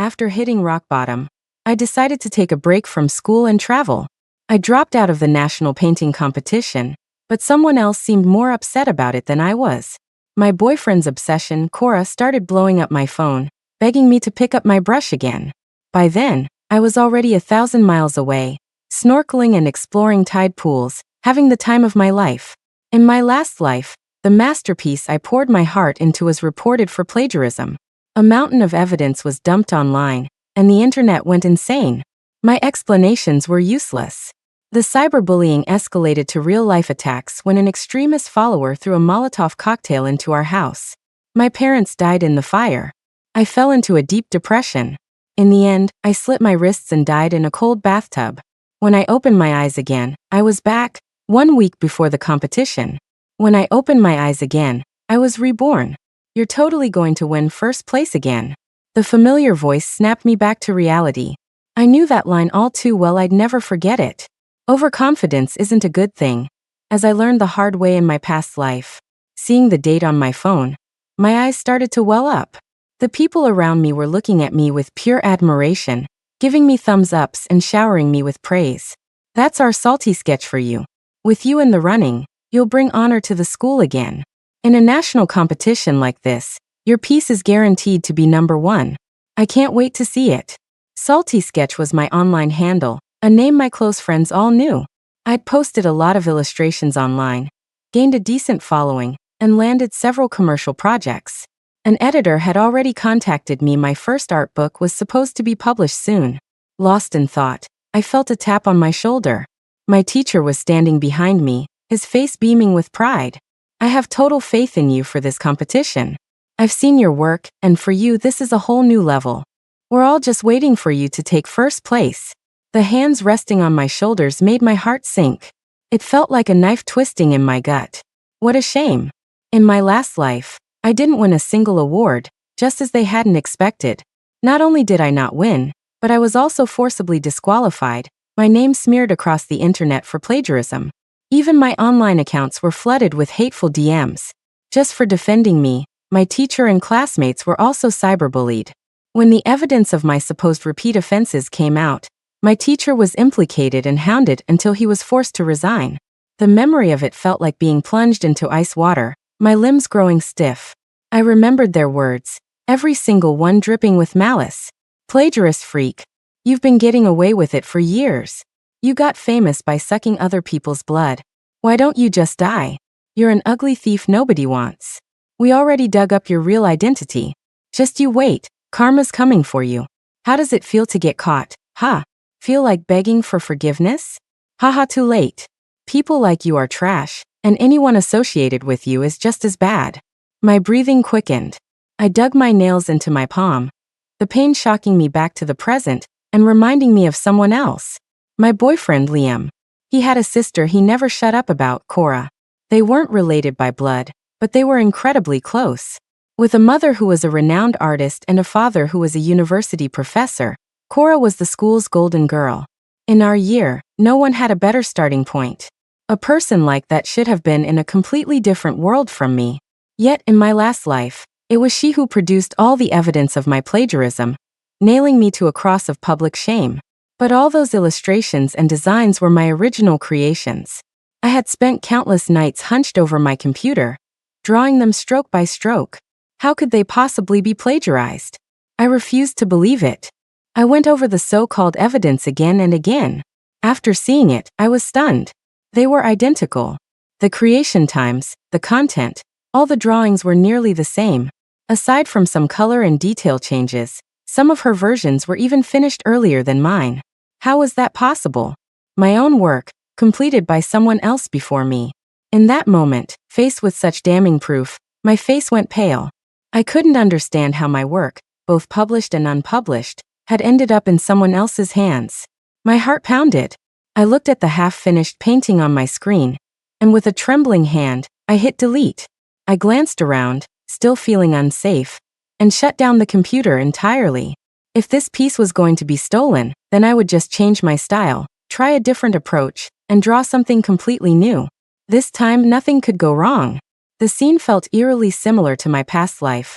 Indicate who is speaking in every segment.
Speaker 1: After hitting rock bottom, I decided to take a break from school and travel. I dropped out of the national painting competition, but someone else seemed more upset about it than I was. My boyfriend's obsession, Cora, started blowing up my phone, begging me to pick up my brush again. By then, I was already 1,000 miles away, snorkeling and exploring tide pools, having the time of my life. In my last life, the masterpiece I poured my heart into was reported for plagiarism. A mountain of evidence was dumped online, and the internet went insane. My explanations were useless. The cyberbullying escalated to real-life attacks when an extremist follower threw a Molotov cocktail into our house. My parents died in the fire. I fell into a deep depression. In the end, I slit my wrists and died in a cold bathtub. When I opened my eyes again, I was back, 1 week before the competition. When I opened my eyes again, I was reborn. You're totally going to win first place again. The familiar voice snapped me back to reality. I knew that line all too well. I'd never forget it. Overconfidence isn't a good thing, as I learned the hard way in my past life. Seeing the date on my phone, my eyes started to well up. The people around me were looking at me with pure admiration, giving me thumbs ups and showering me with praise. That's our salty sketch for you. With you in the running, you'll bring honor to the school again. In a national competition like this, your piece is guaranteed to be #1. I can't wait to see it. Salty Sketch was my online handle, a name my close friends all knew. I'd posted a lot of illustrations online, gained a decent following, and landed several commercial projects. An editor had already contacted me. My first art book was supposed to be published soon. Lost in thought, I felt a tap on my shoulder. My teacher was standing behind me, his face beaming with pride. I have total faith in you for this competition. I've seen your work, and for you this is a whole new level. We're all just waiting for you to take first place. The hands resting on my shoulders made my heart sink. It felt like a knife twisting in my gut. What a shame. In my last life, I didn't win a single award, just as they hadn't expected. Not only did I not win, but I was also forcibly disqualified, my name smeared across the internet for plagiarism. Even my online accounts were flooded with hateful DMs. Just for defending me, my teacher and classmates were also cyberbullied. When the evidence of my supposed repeat offenses came out, my teacher was implicated and hounded until he was forced to resign. The memory of it felt like being plunged into ice water, my limbs growing stiff. I remembered their words, every single one dripping with malice. Plagiarist freak. You've been getting away with it for years. You got famous by sucking other people's blood. Why don't you just die? You're an ugly thief nobody wants. We already dug up your real identity. Just you wait, karma's coming for you. How does it feel to get caught? Ha! Feel like begging for forgiveness? Haha, too late. People like you are trash, and anyone associated with you is just as bad. My breathing quickened. I dug my nails into my palm, the pain shocking me back to the present and reminding me of someone else. My boyfriend Liam. He had a sister he never shut up about, Cora. They weren't related by blood, but they were incredibly close. With a mother who was a renowned artist and a father who was a university professor, Cora was the school's golden girl. In our year, no one had a better starting point. A person like that should have been in a completely different world from me. Yet in my last life, it was she who produced all the evidence of my plagiarism, nailing me to a cross of public shame. But all those illustrations and designs were my original creations. I had spent countless nights hunched over my computer, drawing them stroke by stroke. How could they possibly be plagiarized? I refused to believe it. I went over the so-called evidence again and again. After seeing it, I was stunned. They were identical. The creation times, the content, all the drawings were nearly the same. Aside from some color and detail changes, some of her versions were even finished earlier than mine. How was that possible? My own work, completed by someone else before me. In that moment, faced with such damning proof, my face went pale. I couldn't understand how my work, both published and unpublished, had ended up in someone else's hands. My heart pounded. I looked at the half-finished painting on my screen, and with a trembling hand, I hit delete. I glanced around, still feeling unsafe, and shut down the computer entirely. If this piece was going to be stolen, then I would just change my style, try a different approach, and draw something completely new. This time nothing could go wrong. The scene felt eerily similar to my past life.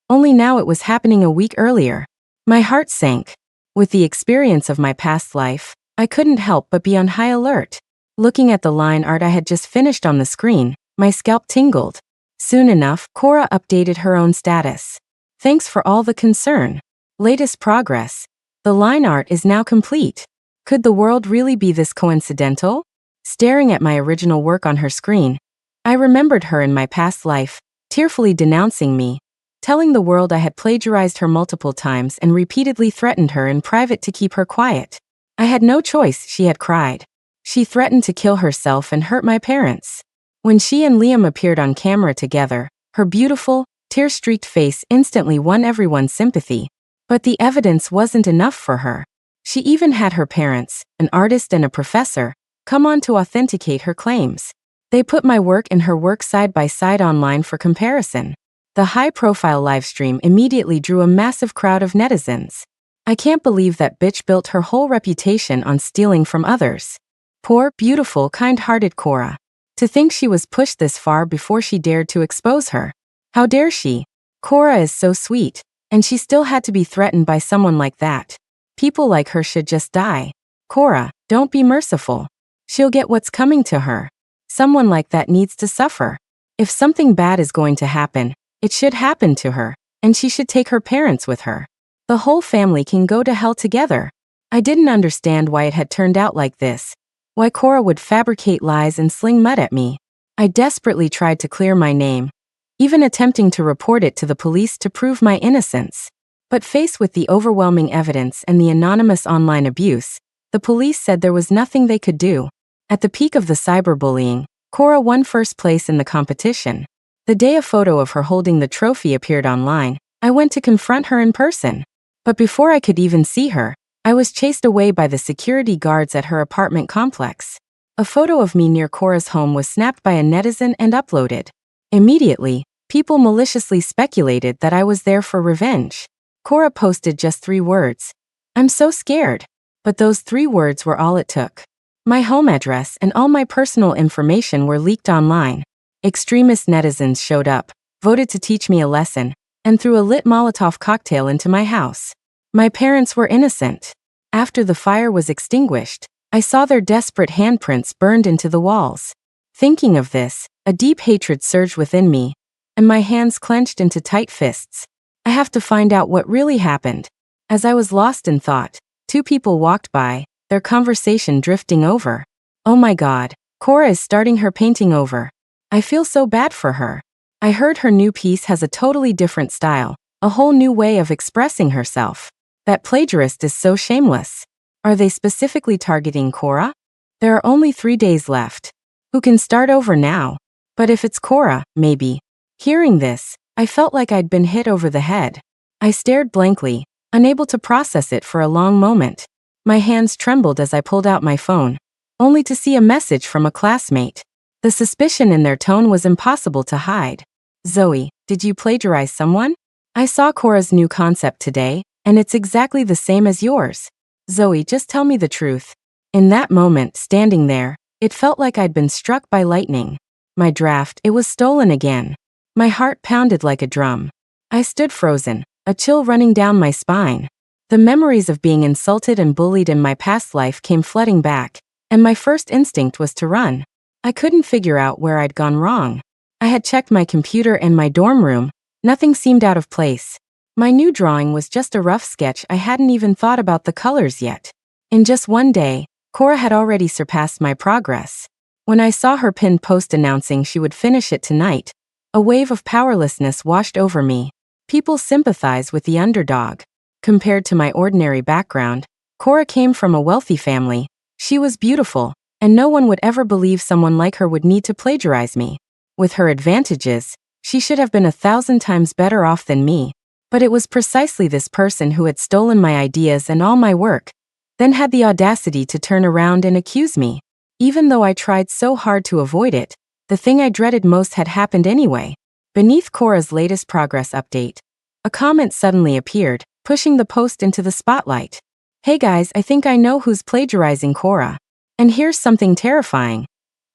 Speaker 1: Only now it was happening a week earlier. My heart sank. With the experience of my past life, I couldn't help but be on high alert. Looking at the line art I had just finished on the screen, my scalp tingled. Soon enough, Cora updated her own status. Thanks for all the concern. Latest progress. The line art is now complete. Could the world really be this coincidental? Staring at my original work on her screen, I remembered her in my past life, tearfully denouncing me, telling the world I had plagiarized her multiple times and repeatedly threatened her in private to keep her quiet. I had no choice, she had cried. She threatened to kill herself and hurt my parents. When she and Liam appeared on camera together, her beautiful, tear-streaked face instantly won everyone's sympathy. But the evidence wasn't enough for her. She even had her parents, an artist and a professor, come on to authenticate her claims. They put my work and her work side by side online for comparison. The high-profile livestream immediately drew a massive crowd of netizens. I can't believe that bitch built her whole reputation on stealing from others. Poor, beautiful, kind-hearted Cora. To think she was pushed this far before she dared to expose her. How dare she? Cora is so sweet, and she still had to be threatened by someone like that. People like her should just die. Cora, don't be merciful. She'll get what's coming to her. Someone like that needs to suffer. If something bad is going to happen, it should happen to her, and she should take her parents with her. The whole family can go to hell together. I didn't understand why it had turned out like this. Why Cora would fabricate lies and sling mud at me. I desperately tried to clear my name, even attempting to report it to the police to prove my innocence. But faced with the overwhelming evidence and the anonymous online abuse, the police said there was nothing they could do. At the peak of the cyberbullying, Cora won first place in the competition. The day a photo of her holding the trophy appeared online, I went to confront her in person. But before I could even see her, I was chased away by the security guards at her apartment complex. A photo of me near Cora's home was snapped by a netizen and uploaded. Immediately, people maliciously speculated that I was there for revenge. Cora posted just 3 words. I'm so scared. But those 3 words were all it took. My home address and all my personal information were leaked online. Extremist netizens showed up, voted to teach me a lesson, and threw a lit Molotov cocktail into my house. My parents were innocent. After the fire was extinguished, I saw their desperate handprints burned into the walls. Thinking of this, a deep hatred surged within me, and my hands clenched into tight fists. I have to find out what really happened. As I was lost in thought, 2 people walked by, their conversation drifting over. Oh my God, Cora is starting her painting over. I feel so bad for her. I heard her new piece has a totally different style, a whole new way of expressing herself. That plagiarist is so shameless. Are they specifically targeting Cora? There are only 3 days left. Who can start over now? But if it's Cora, maybe. Hearing this, I felt like I'd been hit over the head. I stared blankly, unable to process it for a long moment. My hands trembled as I pulled out my phone, only to see a message from a classmate. The suspicion in their tone was impossible to hide. Zoe, did you plagiarize someone? I saw Cora's new concept today, and it's exactly the same as yours. Zoe, just tell me the truth. In that moment, standing there, it felt like I'd been struck by lightning. My draft, it was stolen again. My heart pounded like a drum. I stood frozen, a chill running down my spine. The memories of being insulted and bullied in my past life came flooding back, and my first instinct was to run. I couldn't figure out where I'd gone wrong. I had checked my computer and my dorm room. Nothing seemed out of place. My new drawing was just a rough sketch. I hadn't even thought about the colors yet. In just one day, Cora had already surpassed my progress. When I saw her pinned post announcing she would finish it tonight, a wave of powerlessness washed over me. People sympathize with the underdog. Compared to my ordinary background, Cora came from a wealthy family. She was beautiful, and no one would ever believe someone like her would need to plagiarize me. With her advantages, she should have been 1,000 times better off than me. But it was precisely this person who had stolen my ideas and all my work, then had the audacity to turn around and accuse me. Even though I tried so hard to avoid it, the thing I dreaded most had happened anyway. Beneath Cora's latest progress update, a comment suddenly appeared, pushing the post into the spotlight. Hey guys, I think I know who's plagiarizing Cora. And here's something terrifying.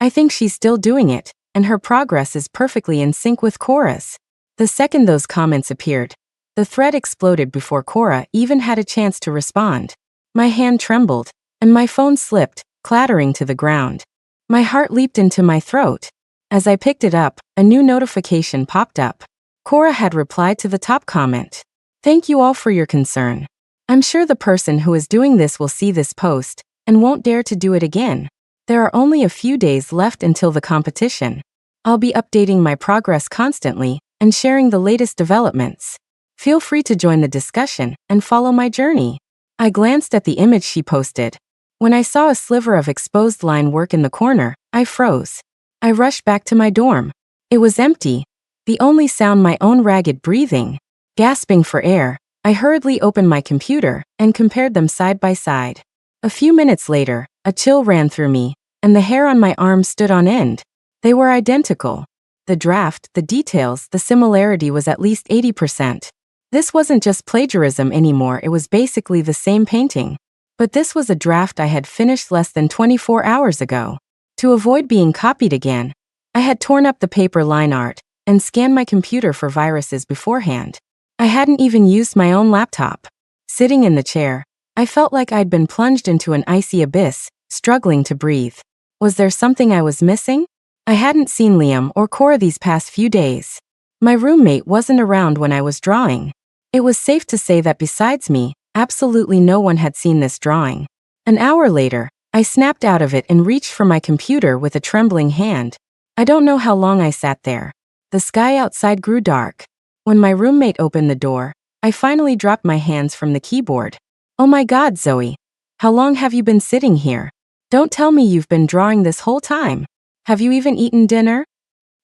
Speaker 1: I think she's still doing it, and her progress is perfectly in sync with Cora's. The second those comments appeared, The thread exploded before Cora even had a chance to respond. My hand trembled, and my phone slipped, clattering to the ground. My heart leaped into my throat. As I picked it up, a new notification popped up. Cora had replied to the top comment. "Thank you all for your concern. I'm sure the person who is doing this will see this post and won't dare to do it again. There are only a few days left until the competition. I'll be updating my progress constantly and sharing the latest developments. Feel free to join the discussion and follow my journey." I glanced at the image she posted. When I saw a sliver of exposed line work in the corner, I froze. I rushed back to my dorm. It was empty. The only sound my own ragged breathing. Gasping for air, I hurriedly opened my computer and compared them side by side. A few minutes later, a chill ran through me, and the hair on my arm stood on end. They were identical. The draft, the details, the similarity was at least 80%. This wasn't just plagiarism anymore, it was basically the same painting. But this was a draft I had finished less than 24 hours ago. To avoid being copied again, I had torn up the paper line art and scanned my computer for viruses beforehand. I hadn't even used my own laptop. Sitting in the chair, I felt like I'd been plunged into an icy abyss, struggling to breathe. Was there something I was missing? I hadn't seen Liam or Cora these past few days. My roommate wasn't around when I was drawing. It was safe to say that besides me, absolutely no one had seen this drawing. An hour later, I snapped out of it and reached for my computer with a trembling hand. I don't know how long I sat there. The sky outside grew dark. When my roommate opened the door, I finally dropped my hands from the keyboard. "Oh my God, Zoe. How long have you been sitting here? Don't tell me you've been drawing this whole time. Have you even eaten dinner?"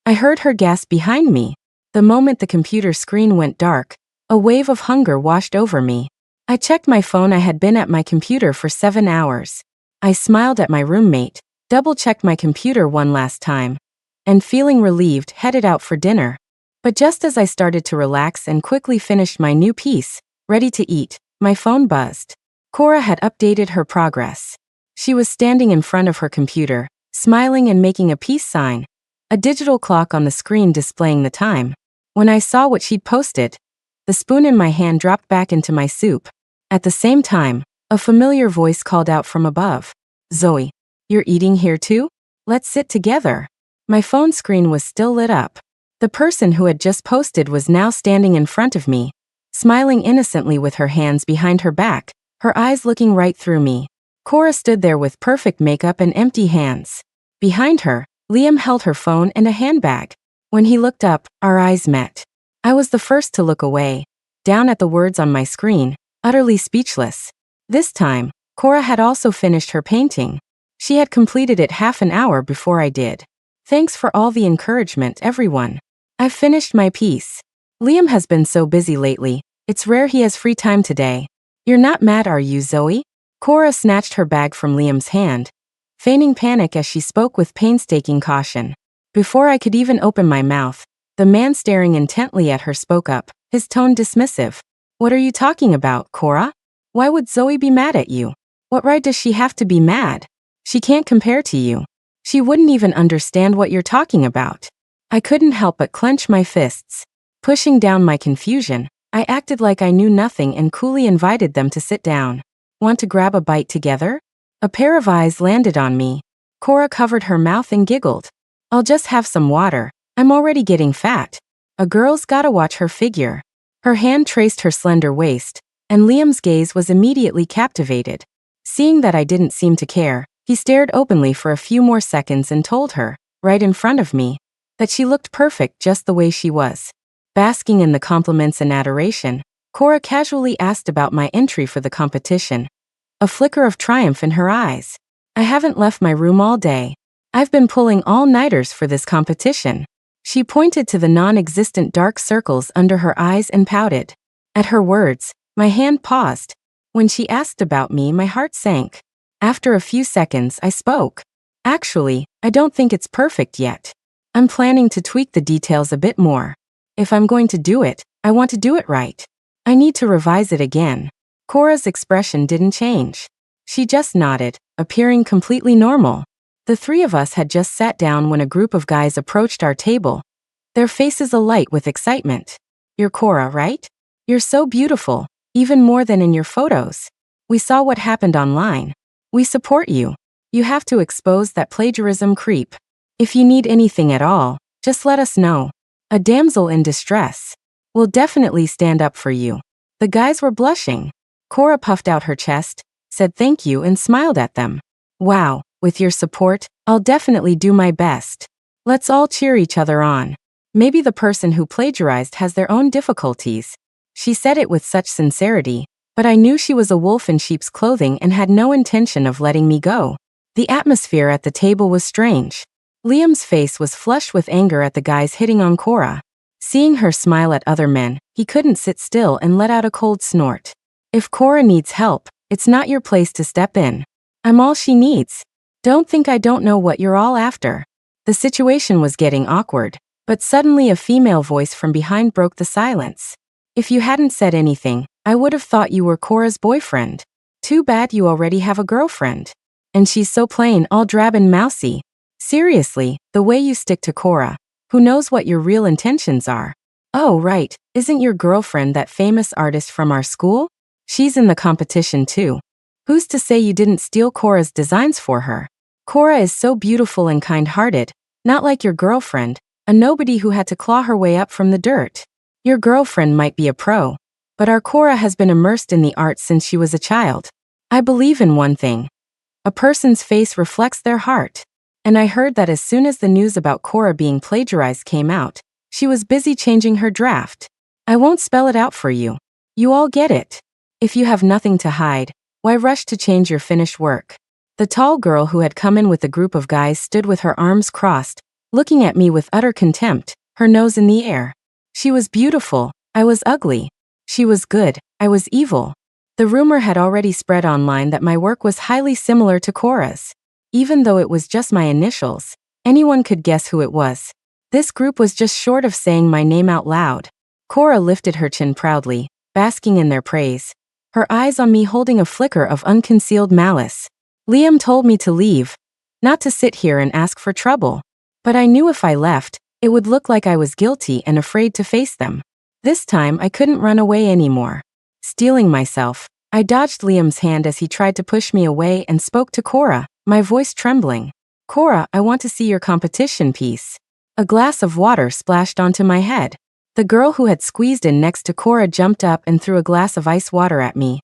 Speaker 1: I heard her gasp behind me. The moment the computer screen went dark, a wave of hunger washed over me. I checked my phone. I had been at my computer for 7 hours. I smiled at my roommate, double-checked my computer one last time, and feeling relieved, headed out for dinner. But just as I started to relax and quickly finished my new piece, ready to eat, my phone buzzed. Cora had updated her progress. She was standing in front of her computer, smiling and making a peace sign, a digital clock on the screen displaying the time. When I saw what she'd posted, the spoon in my hand dropped back into my soup. At the same time, a familiar voice called out from above. "Zoe, you're eating here too? Let's sit together." My phone screen was still lit up. The person who had just posted was now standing in front of me, smiling innocently with her hands behind her back, her eyes looking right through me. Cora stood there with perfect makeup and empty hands. Behind her, Liam held her phone and a handbag. When he looked up, our eyes met. I was the first to look away, down at the words on my screen, utterly speechless. This time, Cora had also finished her painting. She had completed it half an hour before I did. "Thanks for all the encouragement, everyone. I've finished my piece. Liam has been so busy lately, it's rare he has free time today. You're not mad, are you, Zoe?" Cora snatched her bag from Liam's hand, feigning panic as she spoke with painstaking caution. Before I could even open my mouth, the man staring intently at her spoke up, his tone dismissive. "What are you talking about, Cora? Why would Zoe be mad at you? What right does she have to be mad? She can't compare to you. She wouldn't even understand what you're talking about." I couldn't help but clench my fists. Pushing down my confusion, I acted like I knew nothing and coolly invited them to sit down. "Want to grab a bite together?" A pair of eyes landed on me. Cora covered her mouth and giggled. "I'll just have some water. I'm already getting fat." A girl's gotta watch her figure. Her hand traced her slender waist, and Liam's gaze was immediately captivated. Seeing that I didn't seem to care, he stared openly for a few more seconds and told her, right in front of me, that she looked perfect just the way she was. Basking in the compliments and adoration, Cora casually asked about my entry for the competition. A flicker of triumph in her eyes. "I haven't left my room all day. I've been pulling all-nighters for this competition." She pointed to the non-existent dark circles under her eyes and pouted. At her words, my hand paused. When she asked about me, my heart sank. After a few seconds, I spoke. "Actually, I don't think it's perfect yet. I'm planning to tweak the details a bit more. If I'm going to do it, I want to do it right. I need to revise it again." Cora's expression didn't change. She just nodded, appearing completely normal. The three of us had just sat down when a group of guys approached our table, their faces alight with excitement. "You're Cora, right? You're so beautiful, even more than in your photos. We saw what happened online. We support you. You have to expose that plagiarism creep. If you need anything at all, just let us know. A damsel in distress. We'll definitely stand up for you. The guys were blushing. Cora puffed out her chest, said thank you and smiled at them. Wow, with your support, I'll definitely do my best. Let's all cheer each other on. Maybe the person who plagiarized has their own difficulties. She said it with such sincerity, but I knew she was a wolf in sheep's clothing and had no intention of letting me go. The atmosphere at the table was strange. Liam's face was flushed with anger at the guys hitting on Cora. Seeing her smile at other men, he couldn't sit still and let out a cold snort. If Cora needs help, it's not your place to step in. I'm all she needs. Don't think I don't know what you're all after. The situation was getting awkward, but suddenly a female voice from behind broke the silence. If you hadn't said anything, I would have thought you were Cora's boyfriend. Too bad you already have a girlfriend. And she's so plain, all drab and mousy. Seriously, the way you stick to Cora. Who knows what your real intentions are? Oh right, isn't your girlfriend that famous artist from our school? She's in the competition too. Who's to say you didn't steal Cora's designs for her? Cora is so beautiful and kind-hearted, not like your girlfriend, a nobody who had to claw her way up from the dirt. Your girlfriend might be a pro, but our Cora has been immersed in the arts since she was a child. I believe in one thing. A person's face reflects their heart. And I heard that as soon as the news about Cora being plagiarized came out, she was busy changing her draft. I won't spell it out for you. You all get it. If you have nothing to hide, why rush to change your finished work? The tall girl who had come in with a group of guys stood with her arms crossed, looking at me with utter contempt, her nose in the air. She was beautiful, I was ugly. She was good, I was evil. The rumor had already spread online that my work was highly similar to Cora's. Even though it was just my initials, anyone could guess who it was. This group was just short of saying my name out loud. Cora lifted her chin proudly, basking in their praise, her eyes on me holding a flicker of unconcealed malice. Liam told me to leave, not to sit here and ask for trouble. But I knew if I left, it would look like I was guilty and afraid to face them. This time I couldn't run away anymore. Steeling myself, I dodged Liam's hand as he tried to push me away and spoke to Cora, my voice trembling. Cora, I want to see your competition piece. A glass of water splashed onto my head. The girl who had squeezed in next to Cora jumped up and threw a glass of ice water at me.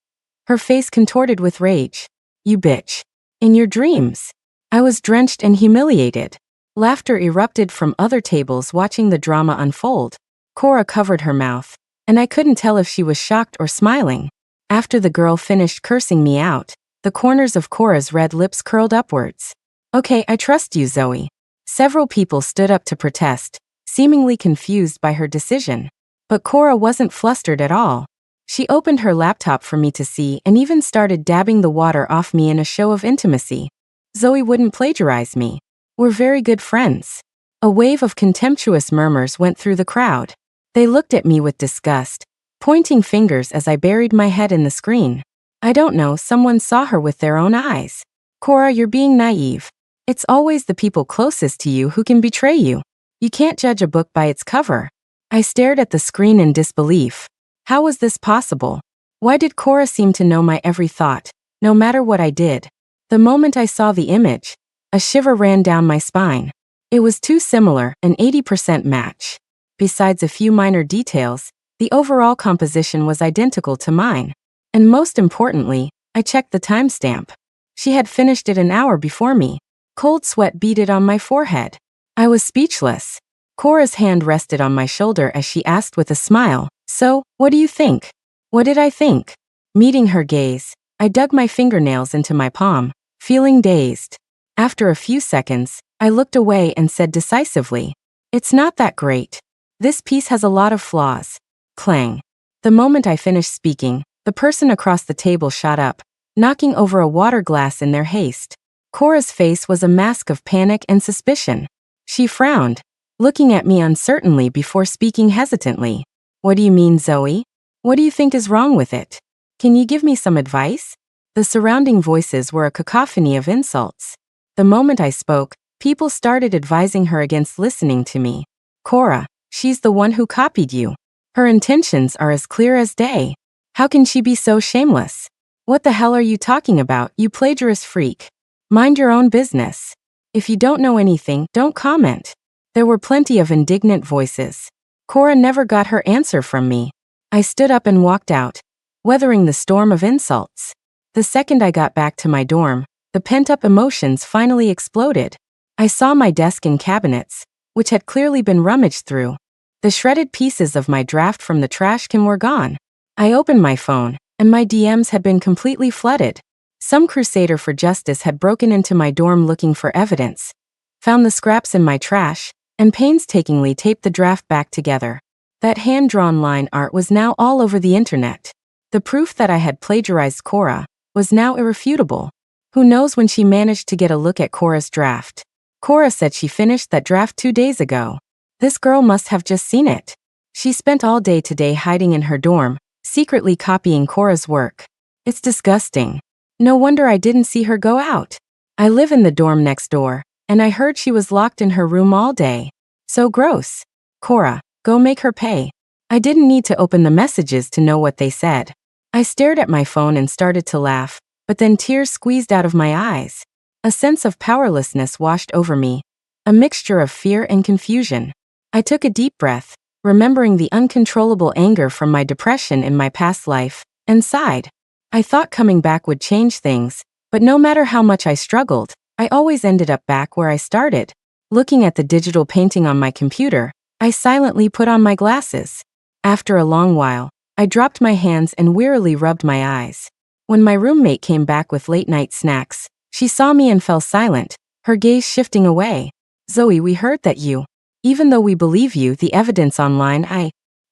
Speaker 1: Her face contorted with rage. You bitch. In your dreams. I was drenched and humiliated. Laughter erupted from other tables watching the drama unfold. Cora covered her mouth, and I couldn't tell if she was shocked or smiling. After the girl finished cursing me out, the corners of Cora's red lips curled upwards. Okay, I trust you, Zoe. Several people stood up to protest, seemingly confused by her decision. But Cora wasn't flustered at all. She opened her laptop for me to see and even started dabbing the water off me in a show of intimacy. Zoe wouldn't plagiarize me. We're very good friends. A wave of contemptuous murmurs went through the crowd. They looked at me with disgust, pointing fingers as I buried my head in the screen. I don't know, someone saw her with their own eyes. Cora, you're being naive. It's always the people closest to you who can betray you. You can't judge a book by its cover. I stared at the screen in disbelief. How was this possible? Why did Cora seem to know my every thought, no matter what I did? The moment I saw the image, a shiver ran down my spine. It was too similar, an 80% match. Besides a few minor details, the overall composition was identical to mine. And most importantly, I checked the timestamp. She had finished it an hour before me. Cold sweat beaded on my forehead. I was speechless. Cora's hand rested on my shoulder as she asked with a smile, "So, what do you think?" What did I think? Meeting her gaze, I dug my fingernails into my palm, feeling dazed. After a few seconds, I looked away and said decisively, "It's not that great. This piece has a lot of flaws." Clang. The moment I finished speaking, the person across the table shot up, knocking over a water glass in their haste. Cora's face was a mask of panic and suspicion. She frowned, looking at me uncertainly before speaking hesitantly. "What do you mean, Zoe? What do you think is wrong with it? Can you give me some advice?" The surrounding voices were a cacophony of insults. The moment I spoke, people started advising her against listening to me. "Cora, she's the one who copied you. Her intentions are as clear as day. How can she be so shameless? What the hell are you talking about, you plagiarist freak? Mind your own business. If you don't know anything, don't comment. There were plenty of indignant voices. Cora never got her answer from me. I stood up and walked out, weathering the storm of insults. The second I got back to my dorm, the pent-up emotions finally exploded. I saw my desk and cabinets, which had clearly been rummaged through. The shredded pieces of my draft from the trash can were gone. I opened my phone, and my DMs had been completely flooded. Some crusader for justice had broken into my dorm looking for evidence, found the scraps in my trash, and painstakingly taped the draft back together. That hand-drawn line art was now all over the internet. The proof that I had plagiarized Cora was now irrefutable. Who knows when she managed to get a look at Cora's draft? Cora said she finished that draft 2 days ago. This girl must have just seen it. She spent all day today hiding in her dorm, secretly copying Cora's work. It's disgusting. No wonder I didn't see her go out. I live in the dorm next door, and I heard she was locked in her room all day. So gross. Cora, go make her pay. I didn't need to open the messages to know what they said. I stared at my phone and started to laugh, but then tears squeezed out of my eyes. A sense of powerlessness washed over me, a mixture of fear and confusion. I took a deep breath, remembering the uncontrollable anger from my depression in my past life, and sighed. I thought coming back would change things, but no matter how much I struggled, I always ended up back where I started. Looking at the digital painting on my computer, I silently put on my glasses. After a long while, I dropped my hands and wearily rubbed my eyes. When my roommate came back with late-night snacks, she saw me and fell silent, her gaze shifting away. Zoe, we heard that you. Even though we believe you, the evidence online,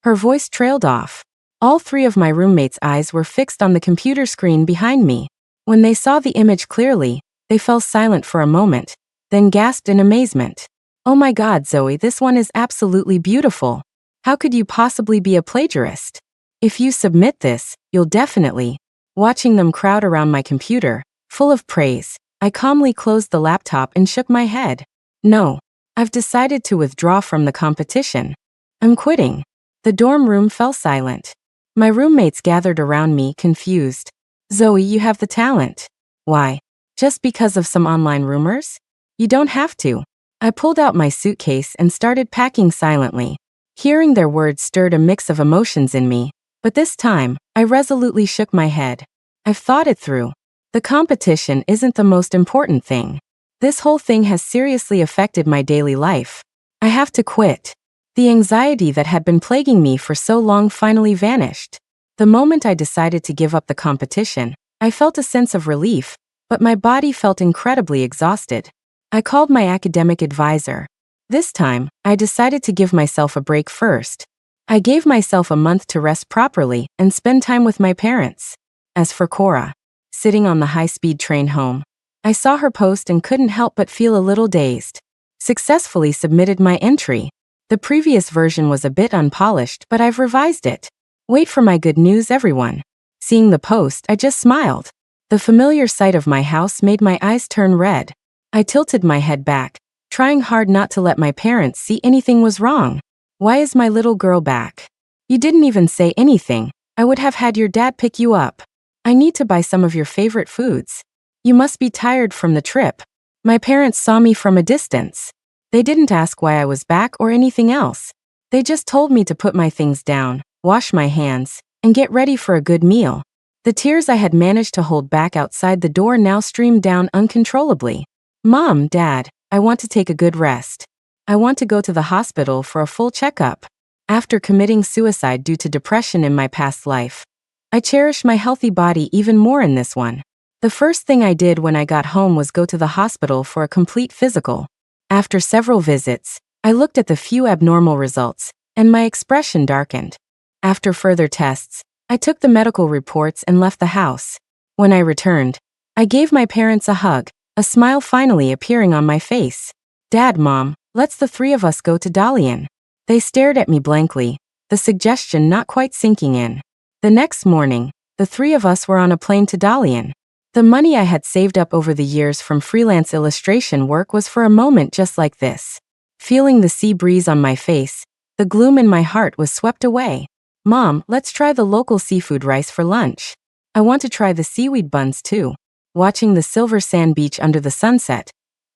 Speaker 1: Her voice trailed off. All three of my roommates' eyes were fixed on the computer screen behind me. When they saw the image clearly, they fell silent for a moment, then gasped in amazement. Oh my God, Zoe, this one is absolutely beautiful. How could you possibly be a plagiarist? If you submit this, you'll definitely. Watching them crowd around my computer, full of praise, I calmly closed the laptop and shook my head. No. I've decided to withdraw from the competition. I'm quitting. The dorm room fell silent. My roommates gathered around me, confused. Zoe, you have the talent. Why? Just because of some online rumors? You don't have to. I pulled out my suitcase and started packing silently. Hearing their words stirred a mix of emotions in me, but this time, I resolutely shook my head. I've thought it through. The competition isn't the most important thing. This whole thing has seriously affected my daily life. I have to quit. The anxiety that had been plaguing me for so long finally vanished. The moment I decided to give up the competition, I felt a sense of relief, but my body felt incredibly exhausted. I called my academic advisor. This time, I decided to give myself a break first. I gave myself a month to rest properly and spend time with my parents. As for Cora, sitting on the high-speed train home, I saw her post and couldn't help but feel a little dazed. Successfully submitted my entry. The previous version was a bit unpolished, but I've revised it. Wait for my good news, everyone. Seeing the post, I just smiled. The familiar sight of my house made my eyes turn red. I tilted my head back, trying hard not to let my parents see anything was wrong. Why is my little girl back? You didn't even say anything. I would have had your dad pick you up. I need to buy some of your favorite foods. You must be tired from the trip. My parents saw me from a distance. They didn't ask why I was back or anything else. They just told me to put my things down, wash my hands, and get ready for a good meal. The tears I had managed to hold back outside the door now streamed down uncontrollably. Mom, Dad, I want to take a good rest. I want to go to the hospital for a full checkup. After committing suicide due to depression in my past life, I cherish my healthy body even more in this one. The first thing I did when I got home was go to the hospital for a complete physical. After several visits, I looked at the few abnormal results, and my expression darkened. After further tests, I took the medical reports and left the house. When I returned, I gave my parents a hug, a smile finally appearing on my face. Dad, Mom, let's the three of us go to Dalian. They stared at me blankly, the suggestion not quite sinking in. The next morning, the three of us were on a plane to Dalian. The money I had saved up over the years from freelance illustration work was for a moment just like this. Feeling the sea breeze on my face, The gloom in my heart was swept away. Mom, let's try the local seafood rice for lunch. I want to try the seaweed buns too. Watching the silver sand beach under the sunset,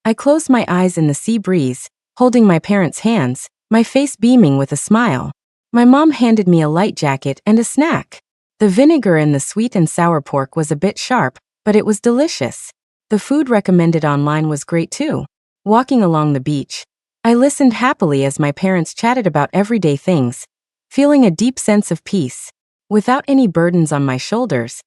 Speaker 1: I closed my eyes in the sea breeze, holding my parents' hands, my face beaming with a smile. My mom handed me a light jacket and a snack. The vinegar in the sweet and sour pork was a bit sharp, but it was delicious. The food recommended online was great too. Walking along the beach, I listened happily as my parents chatted about everyday things, feeling a deep sense of peace. Without any burdens on my shoulders,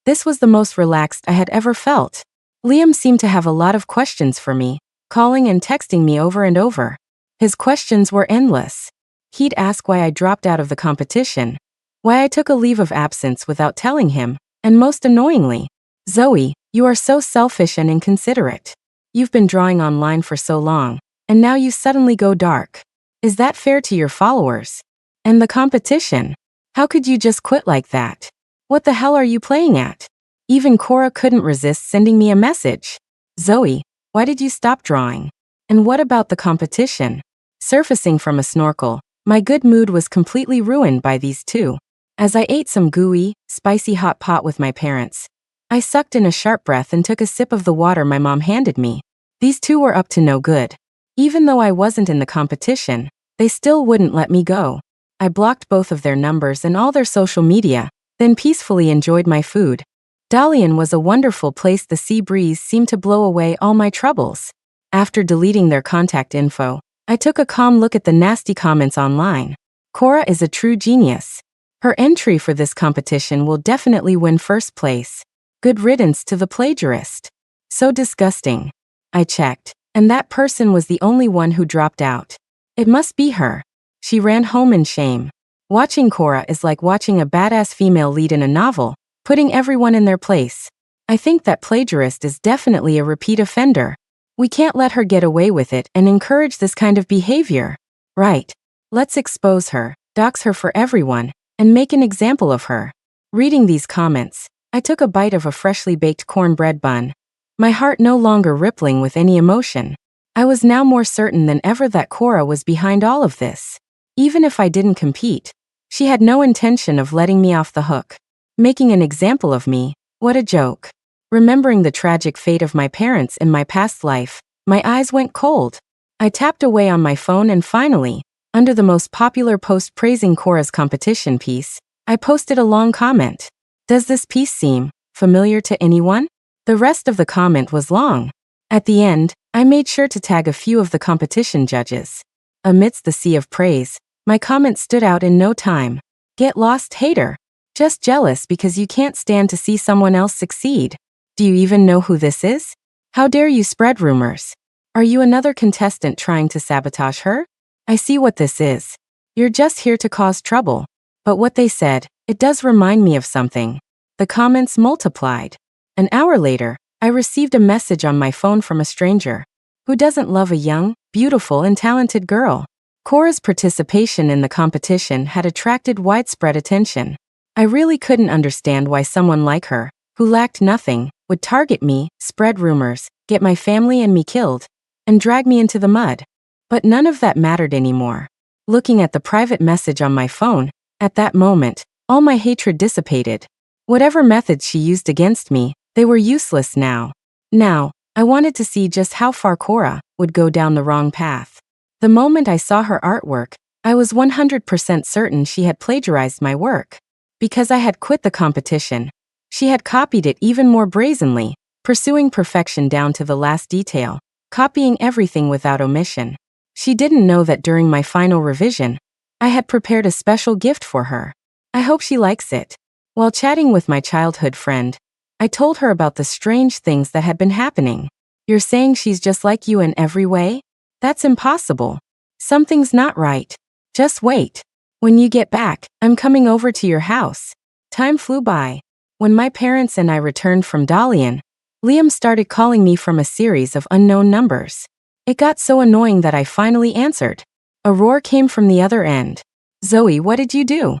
Speaker 1: this was the most relaxed I had ever felt. Liam seemed to have a lot of questions for me, calling and texting me over and over. His questions were endless. He'd ask why I dropped out of the competition, why I took a leave of absence without telling him, and most annoyingly, "Zoe, you are so selfish and inconsiderate. You've been drawing online for so long, and now you suddenly go dark. Is that fair to your followers? And the competition? How could you just quit like that? What the hell are you playing at?" Even Cora couldn't resist sending me a message. "Zoe, why did you stop drawing? And what about the competition?" Surfacing from a snorkel, my good mood was completely ruined by these two. As I ate some gooey, spicy hot pot with my parents, I sucked in a sharp breath and took a sip of the water my mom handed me. These two were up to no good. Even though I wasn't in the competition, they still wouldn't let me go. I blocked both of their numbers and all their social media, then peacefully enjoyed my food. Dalian was a wonderful place. The sea breeze seemed to blow away all my troubles. After deleting their contact info, I took a calm look at the nasty comments online. Cora is a true genius. Her entry for this competition will definitely win first place. Good riddance to the plagiarist. So disgusting. I checked, and that person was the only one who dropped out. It must be her. She ran home in shame. Watching Cora is like watching a badass female lead in a novel, putting everyone in their place. I think that plagiarist is definitely a repeat offender. We can't let her get away with it and encourage this kind of behavior. Right. Let's expose her, dox her for everyone, and make an example of her. Reading these comments, I took a bite of a freshly baked cornbread bun. My heart no longer rippling with any emotion. I was now more certain than ever that Cora was behind all of this. Even if I didn't compete, she had no intention of letting me off the hook. Making an example of me, what a joke. Remembering the tragic fate of my parents in my past life, my eyes went cold. I tapped away on my phone and finally, under the most popular post praising Cora's competition piece, I posted a long comment. Does this piece seem familiar to anyone? The rest of the comment was long. At the end, I made sure to tag a few of the competition judges. Amidst the sea of praise, my comment stood out in no time. Get lost, hater. Just jealous because you can't stand to see someone else succeed. Do you even know who this is? How dare you spread rumors? Are you another contestant trying to sabotage her? I see what this is. You're just here to cause trouble. But what they said, it does remind me of something. The comments multiplied. An hour later, I received a message on my phone from a stranger. Who doesn't love a young, beautiful, and talented girl? Cora's participation in the competition had attracted widespread attention. I really couldn't understand why someone like her, who lacked nothing, would target me, spread rumors, get my family and me killed, and drag me into the mud. But none of that mattered anymore. Looking at the private message on my phone, at that moment, all my hatred dissipated. Whatever methods she used against me, they were useless now. Now, I wanted to see just how far Cora would go down the wrong path. The moment I saw her artwork, I was 100% certain she had plagiarized my work. Because I had quit the competition, she had copied it even more brazenly, pursuing perfection down to the last detail, copying everything without omission. She didn't know that during my final revision, I had prepared a special gift for her. I hope she likes it. While chatting with my childhood friend, I told her about the strange things that had been happening. You're saying she's just like you in every way? That's impossible. Something's not right. Just wait. When you get back, I'm coming over to your house. Time flew by. When my parents and I returned from Dalian, Liam started calling me from a series of unknown numbers. It got so annoying that I finally answered. A roar came from the other end. Zoe, what did you do?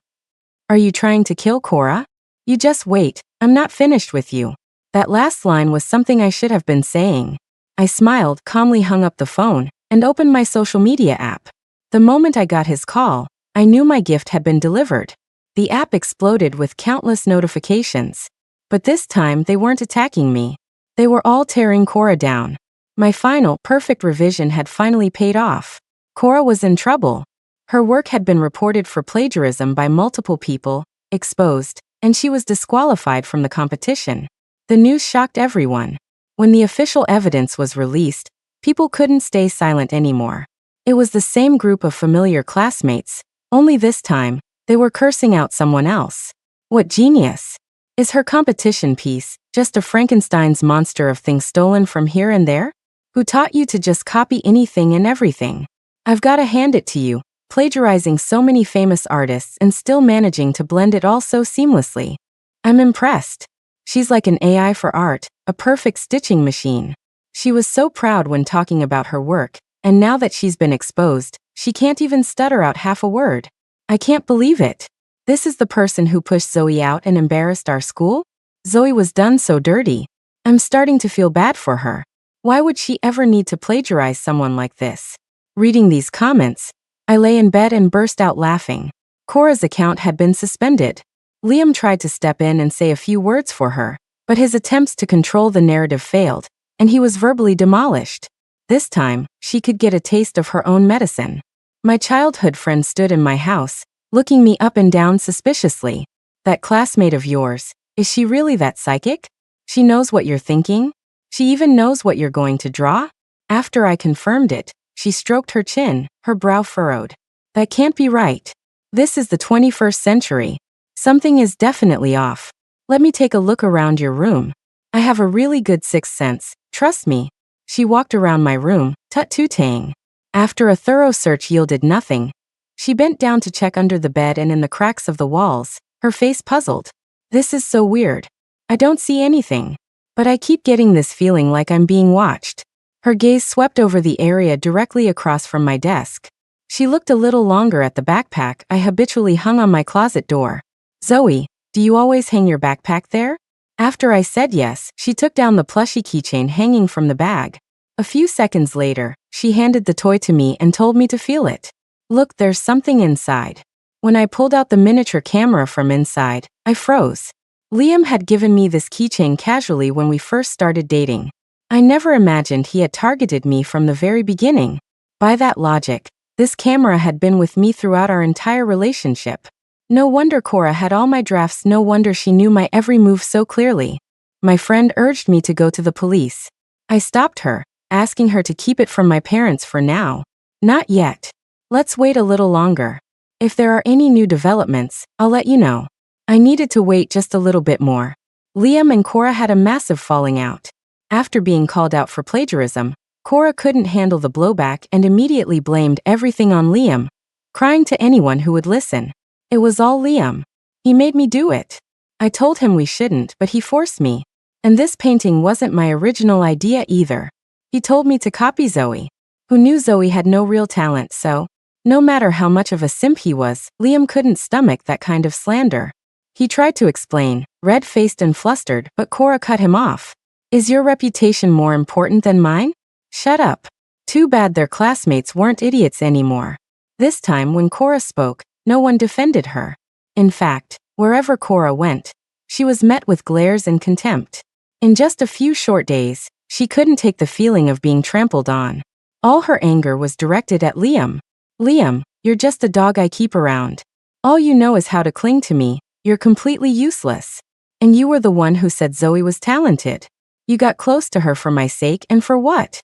Speaker 1: Are you trying to kill Cora? You just wait, I'm not finished with you. That last line was something I should have been saying. I smiled, calmly hung up the phone, and opened my social media app. The moment I got his call, I knew my gift had been delivered. The app exploded with countless notifications. But this time they weren't attacking me. They were all tearing Cora down. My final, perfect revision had finally paid off. Cora was in trouble. Her work had been reported for plagiarism by multiple people, exposed, and she was disqualified from the competition. The news shocked everyone. When the official evidence was released, people couldn't stay silent anymore. It was the same group of familiar classmates, only this time, they were cursing out someone else. What genius! Is her competition piece just a Frankenstein's monster of things stolen from here and there? Who taught you to just copy anything and everything? I've gotta hand it to you, plagiarizing so many famous artists and still managing to blend it all so seamlessly. I'm impressed. She's like an AI for art, a perfect stitching machine. She was so proud when talking about her work, and now that she's been exposed, she can't even stutter out half a word. I can't believe it. This is the person who pushed Zoe out and embarrassed our school? Zoe was done so dirty. I'm starting to feel bad for her. Why would she ever need to plagiarize someone like this? Reading these comments, I lay in bed and burst out laughing. Cora's account had been suspended. Liam tried to step in and say a few words for her, but his attempts to control the narrative failed, and he was verbally demolished. This time, she could get a taste of her own medicine. My childhood friend stood in my house, looking me up and down suspiciously. That classmate of yours, is she really that psychic? She knows what you're thinking? She even knows what you're going to draw? After I confirmed it, she stroked her chin, her brow furrowed. That can't be right. This is the 21st century. Something is definitely off. Let me take a look around your room. I have a really good sixth sense, trust me. She walked around my room, tut-tooting. After a thorough search yielded nothing, she bent down to check under the bed and in the cracks of the walls, her face puzzled. This is so weird. I don't see anything, but I keep getting this feeling like I'm being watched. Her gaze swept over the area directly across from my desk. She looked a little longer at the backpack I habitually hung on my closet door. Zoe, do you always hang your backpack there? After I said yes, she took down the plushie keychain hanging from the bag. A few seconds later, she handed the toy to me and told me to feel it. Look, there's something inside. When I pulled out the miniature camera from inside, I froze. Liam had given me this keychain casually when we first started dating. I never imagined he had targeted me from the very beginning. By that logic, this camera had been with me throughout our entire relationship. No wonder Cora had all my drafts, no wonder she knew my every move so clearly. My friend urged me to go to the police. I stopped her, asking her to keep it from my parents for now. Not yet. Let's wait a little longer. If there are any new developments, I'll let you know. I needed to wait just a little bit more. Liam and Cora had a massive falling out. After being called out for plagiarism, Cora couldn't handle the blowback and immediately blamed everything on Liam, crying to anyone who would listen. It was all Liam. He made me do it. I told him we shouldn't, but he forced me. And this painting wasn't my original idea either. He told me to copy Zoe, who knew Zoe had no real talent, so, no matter how much of a simp he was, Liam couldn't stomach that kind of slander. He tried to explain, red-faced and flustered, but Cora cut him off. Is your reputation more important than mine? Shut up. Too bad their classmates weren't idiots anymore. This time when Cora spoke, no one defended her. In fact, wherever Cora went, she was met with glares and contempt. In just a few short days, she couldn't take the feeling of being trampled on. All her anger was directed at Liam. Liam, you're just a dog I keep around. All you know is how to cling to me, you're completely useless. And you were the one who said Zoe was talented. You got close to her for my sake, and for what?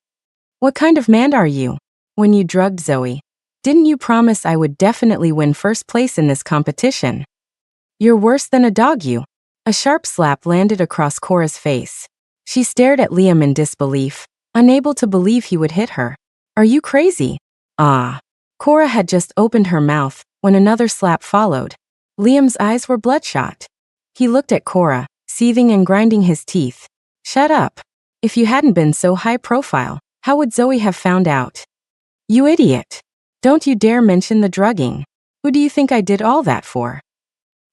Speaker 1: What kind of man are you? When you drugged Zoe, didn't you promise I would definitely win first place in this competition? You're worse than a dog, you. A sharp slap landed across Cora's face. She stared at Liam in disbelief, unable to believe he would hit her. Are you crazy? Ah. Cora had just opened her mouth when another slap followed. Liam's eyes were bloodshot. He looked at Cora, seething and grinding his teeth. Shut up. If you hadn't been so high profile, how would Zoe have found out? You idiot. Don't you dare mention the drugging. Who do you think I did all that for?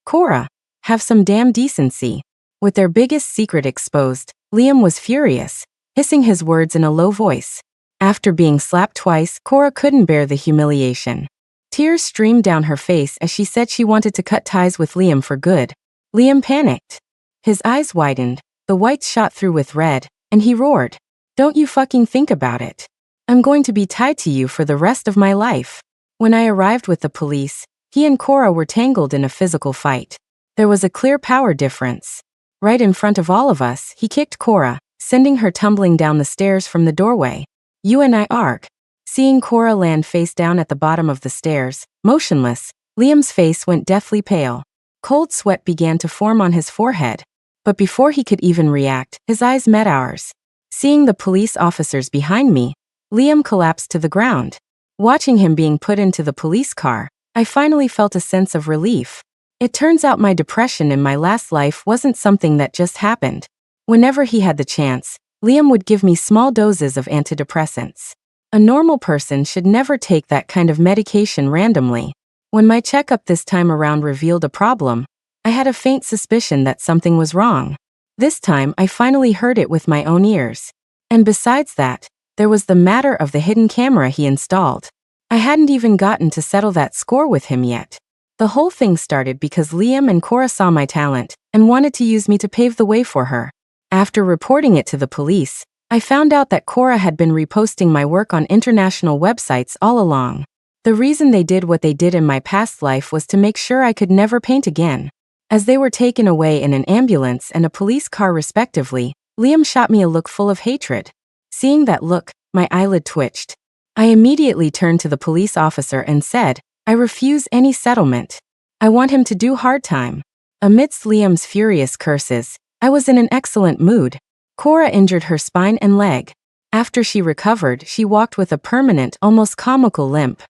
Speaker 1: Cora, have some damn decency. With their biggest secret exposed, Liam was furious, hissing his words in a low voice. After being slapped twice, Cora couldn't bear the humiliation. Tears streamed down her face as she said she wanted to cut ties with Liam for good. Liam panicked. His eyes widened, the whites shot through with red, and he roared, "Don't you fucking think about it. I'm going to be tied to you for the rest of my life." When I arrived with the police, he and Cora were tangled in a physical fight. There was a clear power difference. Right in front of all of us, he kicked Cora, sending her tumbling down the stairs from the doorway. You and I arc. Seeing Cora land face down at the bottom of the stairs, motionless, Liam's face went deathly pale. Cold sweat began to form on his forehead. But before he could even react, his eyes met ours. Seeing the police officers behind me, Liam collapsed to the ground. Watching him being put into the police car, I finally felt a sense of relief. It turns out my depression in my last life wasn't something that just happened. Whenever he had the chance, Liam would give me small doses of antidepressants. A normal person should never take that kind of medication randomly. When my checkup this time around revealed a problem, I had a faint suspicion that something was wrong. This time I finally heard it with my own ears. And besides that, there was the matter of the hidden camera he installed. I hadn't even gotten to settle that score with him yet. The whole thing started because Liam and Cora saw my talent and wanted to use me to pave the way for her. After reporting it to the police, I found out that Cora had been reposting my work on international websites all along. The reason they did what they did in my past life was to make sure I could never paint again. As they were taken away in an ambulance and a police car respectively, Liam shot me a look full of hatred. Seeing that look, my eyelid twitched. I immediately turned to the police officer and said, "I refuse any settlement. I want him to do hard time." Amidst Liam's furious curses, I was in an excellent mood. Cora injured her spine and leg. After she recovered, she walked with a permanent, almost comical limp.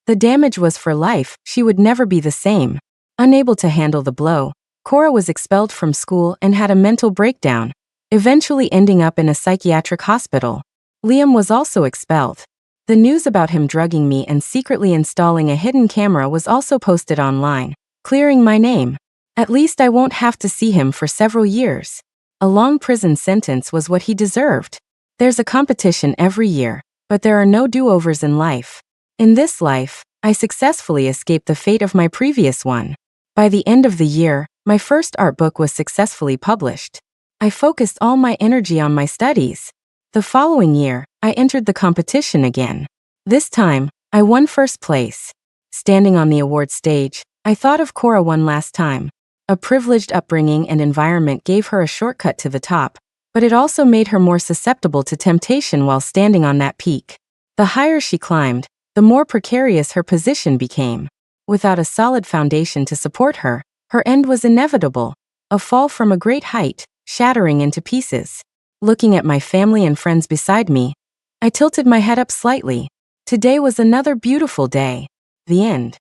Speaker 1: The damage was for life, she would never be the same. Unable to handle the blow, Cora was expelled from school and had a mental breakdown, eventually ending up in a psychiatric hospital. Liam was also expelled. The news about him drugging me and secretly installing a hidden camera was also posted online, clearing my name. At least I won't have to see him for several years. A long prison sentence was what he deserved. There's a competition every year, but there are no do-overs in life. In this life, I successfully escaped the fate of my previous one. By the end of the year, my first art book was successfully published. I focused all my energy on my studies. The following year, I entered the competition again. This time, I won first place. Standing on the award stage, I thought of Cora one last time. A privileged upbringing and environment gave her a shortcut to the top, but it also made her more susceptible to temptation while standing on that peak. The higher she climbed, the more precarious her position became. Without a solid foundation to support her, her end was inevitable, a fall from a great height, shattering into pieces. Looking at my family and friends beside me, I tilted my head up slightly. Today was another beautiful day. The end.